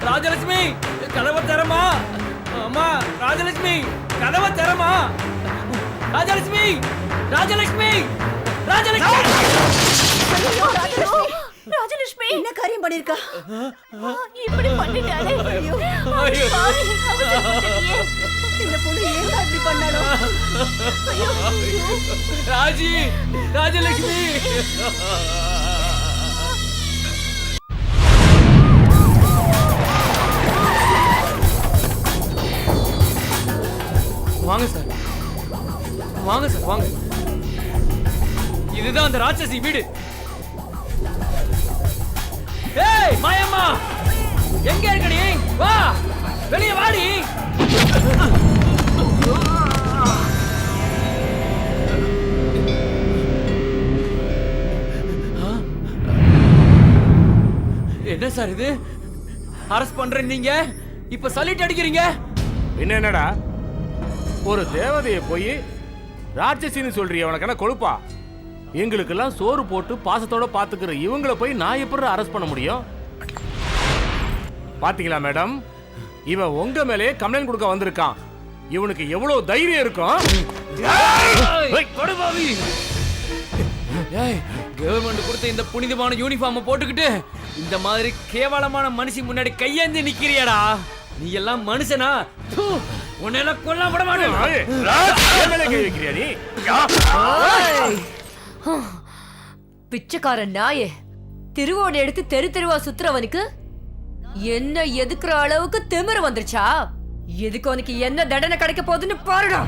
ராஜலட்சுமி கதவை தரமா? அம்மா ராஜலட்சுமி கதவை தரமா? ராஜலட்சுமி ராஜலட்சுமி ராஜலட்சுமி ராஜலட்சுமி என்ன காரியம் பண்ணிருக்கா? இப்படி பண்ணிட்டாளே. இந்த பொண்ணு ஏன் இப்படி பண்ணாளோ? ராஜி ராஜலட்சுமி வாங்க சார், வாங்க சார், வாங்க. இதுதான் அந்த ராட்சசி வீடு. ஏய் மாயம்மா, எங்க இருக்க நீ? வா வெளியே வாடி. என்ன சார் இது? அரெஸ்ட் பண்றேன் நீங்க இப்ப சல்யூட் அடிக்கிறீங்க. என்னடா ஒரு தேவதையை போய் ராட்சசின்னு சொல்றிய? உனக்கு என்ன கொழுப்பா? எங்களுக்கெல்லாம் சோறு போட்டு பாசத்தோட பாத்துக்கிற இவங்கள போய் நான் எப்படி அரெஸ்ட் பண்ண முடியும்? பாத்தீங்களா மேடம், இவன் உங்க மேலே கம்ப்ளைண்ட் கொடுக்க வந்திருக்கான். இவனுக்கு எவ்வளவு தைரியம் இருக்கும்? கவர்மெண்ட் கொடுத்த இந்த புனிதமான யூனிஃபார்ம் போட்டுக்கிட்டு இந்த மாதிரி கேவலமான மனுஷி முன்னாடி கையேந்தி நிக்கிறியாடா? நீ எல்லாம் மனுஷனா? உன்னெல்லாம் கொல்ல விட மாட்டேன். பிச்சைக்காரன் நாயே, திருவோடு எடுத்து தெரு தெருவா சுத்துறவனுக்கு என்ன எதுக்குற அளவுக்கு திமிரு வந்துருச்சா? எதுக்கு உனக்கு என்ன தண்டனை கிடைக்க போகுதுன்னு பாருடா.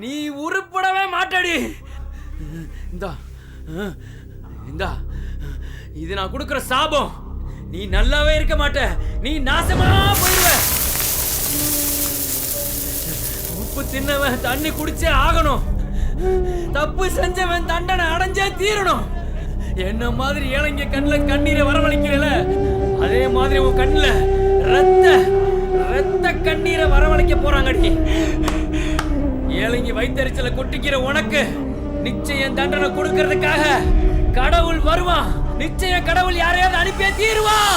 நீ உருப்படவே மாட்டடி. இந்தா இந்தா, இது நான் கொடுக்கிற சாபம். நீ நல்லாவே இருக்க மாட்ட, நீ நாசமா போயிடுவ. உப்பு தின்னவன் தண்ணி குடிச்சே ஆகணும். தப்பு செஞ்சவன் தண்டனை அடைஞ்சே தீரணும். என்ன மாதிரி ஏழைங்க கண்ணுல கண்ணீரை வரவழைக்கிறல, அதே மாதிரி உன் கண்ணுல ரத்த கண்ணீரை வரவழைக்க போறாங்கடி. ஏழைங்க வயித்தறிச்சல கொட்டிக்கிற உனக்கு நிச்சயம் தண்டனை கொடுக்கிறதுக்காக கடவுள் வருவான். நிச்சயம் கடவுள் யாரையாவது அனுப்பியே தீருவான்.